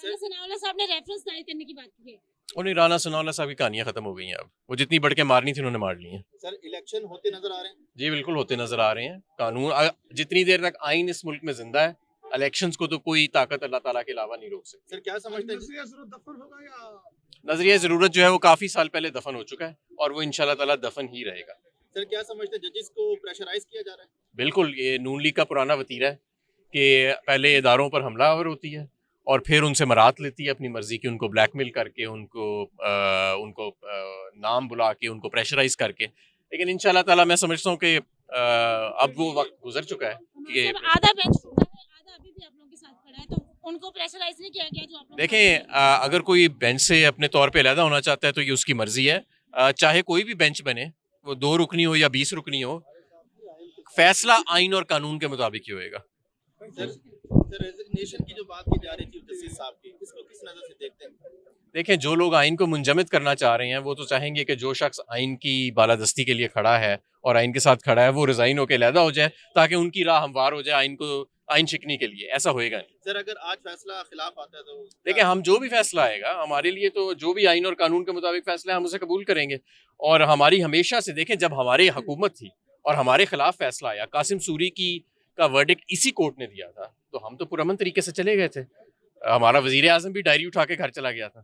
राणा सनाउल्लाह साहब ने रेफरेंस दायर करने की बात की है। और नहीं, राणा सनाउल्लाह साहब की कहानियां खत्म हो गई हैं। अब वो जितनी बढ़ के मारनी थी उन्होंने मार ली हैं। सर इलेक्शन होते नजर आ रहे हैं? जी बिल्कुल होते नजर आ रहे हैं। कानून जितनी देर तक आइन इस मुल्क में जिंदा है, इलेक्शंस को तो कोई ताकत अल्लाह ताला के अलावा नहीं रोक सकती। सर क्या समझते हैं? नजरिया जरूरत जो है वो काफी साल पहले दफन हो चुका है और वो इंशाल्लाह ताला दफन ही रहेगा। सर क्या समझते हैं जजेस को प्रेशराइज किया जा रहा है? बिल्कुल, ये नून लीग का पुराना वतीरा है कि पहले इदारों पर हमलावर होती है और फिर उनसे मरात लेती है अपनी मर्जी की, उनको ब्लैकमेल करके, उनको नाम बुला के, उनको प्रेशराइज करके। लेकिन इंशाल्लाह ताला मैं समझता हूँ कि अब वो वक्त गुजर चुका है कि आधा बेंच टूटा है, आधा अभी भी आप लोगों के साथ खड़ा है, तो उनको प्रेशराइज नहीं किया गया जो आप लोग देखें, अगर कोई बेंच से अपने तौर पे अलहदा होना चाहता है तो ये उसकी मर्जी है। चाहे कोई भी बेंच बने, वो 2 रुकनी हो या 20 रुकनी हो, फैसला आइन और कानून के मुताबिक ही होएगा। सर रेजिग्नेशन की जो बात की जा रही थी जस्टिस साहब की, इसको किस नजर से देखते हैं? देखें, जो लोग आइन को मुंजमद करना चाह रहे हैं वो तो चाहेंगे कि जो शख्स आइन की बालादस्ती के लिए खड़ा है और आइन के साथ खड़ा है वो रिजाइन होकर अलहदा हो जाए ताकि उनकी राह हमवार हो जाए आइन शिकनी के लिए। ऐसा होएगा नहीं। सर अगर आज फैसला खिलाफ आता है तो देखिए, हम जो भी फैसला आएगा हमारे लिए, तो जो भी आइन और कानून के मुताबिक फैसला है हम उसे कबूल करेंगे। और हमारी हमेशा से, देखें, जब हमारी हुकूमत थी और हमारे खिलाफ फैसला आया, कासिम सूरी का वर्डिक्ट इसी कोर्ट ने दिया था, तो हम तो पुरअमन तरीके से चले गए थे। हमारा वजीर आज़म भी डायरी उठा के घर चला गया था।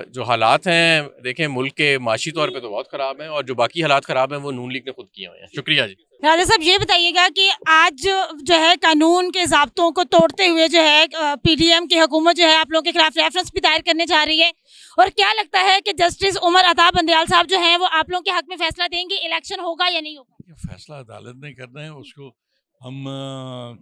जो हालात हैं, देखें, मुल्क के माशी तौर पे तो बहुत ख़राब हैं और जो बाकी हालात ख़राब हैं वो नून लीग ने खुद किए हुए हैं। शुक्रिया जी। राजा साहब, ये बताइएगा कि आज जो है कानून के ज़ाब्तों को तोड़ते हुए जो है पीडीएम की हुकूमत जो है आप लोगों के खिलाफ रेफरेंस भी दायर करने जा रही है, और क्या लगता है कि जस्टिस उमर अता बंदयाल साहब जो हैं वो आप लोगों के हक में फैसला देंगे, इलेक्शन होगा या नहीं होगा? फैसला अदालत ने करना है, उसको हम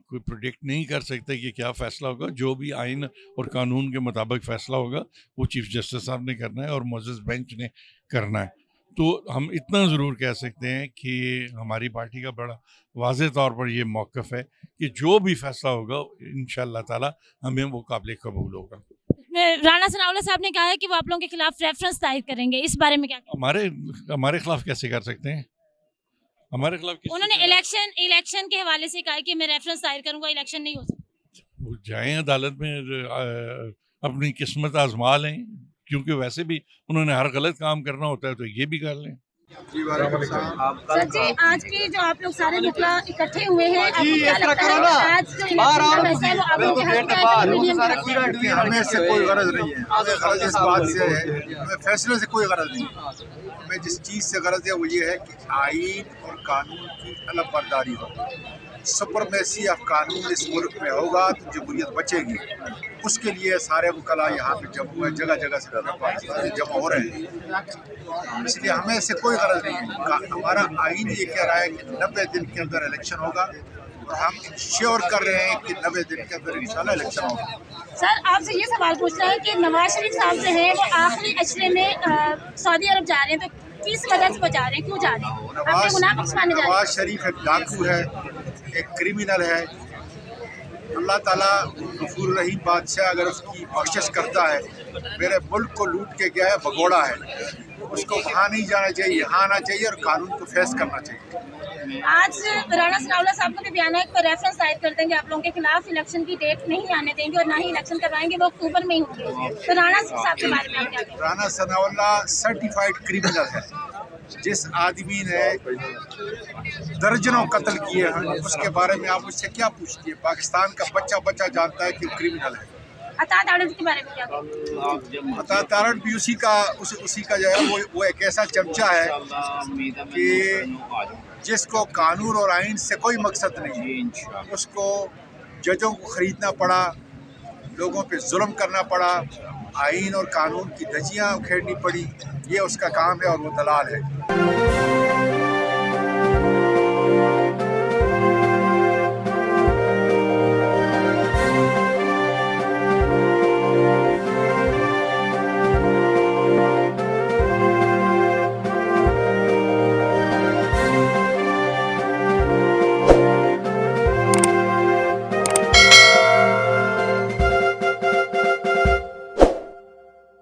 कोई प्रोडिक्ट नहीं कर सकते कि क्या फ़ैसला होगा। जो भी आइन और कानून के मुताबिक फ़ैसला होगा वो चीफ़ जस्टिस साहब ने करना है और मुअज़्ज़ज़ बेंच ने करना है। तो हम इतना ज़रूर कह सकते हैं कि हमारी पार्टी का बड़ा वाज़ेह तौर पर ये मौक़िफ़ है कि जो भी फ़ैसला होगा इंशाअल्लाह ताला हमें वो काबिल कबूल होगा। राणा सनाउल्लाह साहब ने कहा है कि वो आप लोगों के खिलाफ रेफरेंस दायर करेंगे, इस बारे में क्या कहेंगे? हमारे खिलाफ कैसे कर सकते हैं? हमारे खिलाफ उन्होंने इलेक्शन के हवाले से कहा है कि मैं रेफरेंस दायर करूंगा, इलेक्शन नहीं हो सकता। वो जाएं अदालत में अपनी किस्मत आजमा लें, क्योंकि वैसे भी उन्होंने हर गलत काम करना होता है तो ये भी कर लें। सर जी, आज के जो आप लोग सारे मुखला इकट्ठे हुए हैं, आपको क्या लगता है कि आज जो इलेक्शन का फैसला है वो आप लोगों के हक में आएगा, मीडियम के हक में? हमें इससे कोई गरज नहीं है। हमें गरज इस बात से है, हमें फैसले से कोई गरज नहीं है। हमें जिस चीज़ से गरज है वो ये है कि आइन और कानून की अलग बर्दारी हो। सुपरमेसी ऑफ कानून इस मुल्क में होगा तो जमहूरियत बचेगी। उसके लिए सारे वकला यहाँ पे जमा हुए, जगह जगह से जमा हो रहे हैं। इसलिए हमें इससे कोई गरज नहीं है। हमारा आइन ये कह रहा है कि 90 दिन के अंदर इलेक्शन होगा और हम इंश्योर कर रहे हैं कि 90 दिन के अंदर इंशाल्लाह इलेक्शन होगा। सर, आपसे ये सवाल पूछना है कि नवाज शरीफ साहब जो है वो आखिरी अशरे में सऊदी अरब जा रहे हैं, तो किस वजह से वो जा रहे हैं, क्यों जा रहे हैं? अपने गुनाह बख्श माने जा रहे हैं? नवाज शरीफ एक डाकू है, एक क्रिमिनल है। अल्लाह ताला गफूर रहीम बादशाह अगर उसकी बख्शिश करता है, मेरे मुल्क को लूट के गया है, भगोड़ा है, उसको वहाँ नहीं जाना चाहिए, यहाँ आना चाहिए और कानून को फेस करना चाहिए। आज राणा सनाउल्लाह साहब का भी बयान है, पर रेफरेंस दायर कर देंगे आप लोगों के खिलाफ, इलेक्शन की डेट नहीं आने देंगे और ना ही इलेक्शन करवाएंगे, वो अक्टूबर में ही होंगे। तो राणा साहब के बारे में आप क्या कहेंगे? राणा सनाउल्लाह सर्टिफाइड क्रिमिनल है। जिस आदमी ने दर्जनों कत्ल किए हैं उसके बारे में आप मुझसे क्या पूछती है? पाकिस्तान का बच्चा बच्चा जानता है कि क्रिमिनल है। अता तारड़ के बारे में क्या कहेंगे? अता तारड़ भी उसी का जो है वो एक ऐसा चमचा है कि जिसको कानून और आइन से कोई मकसद नहीं। उसको जजों को ख़रीदना पड़ा, लोगों पे जुल्म करना पड़ा, आइन और कानून की धज्जियाँ उखेड़नी पड़ी। ये उसका काम है और वो दलाल है।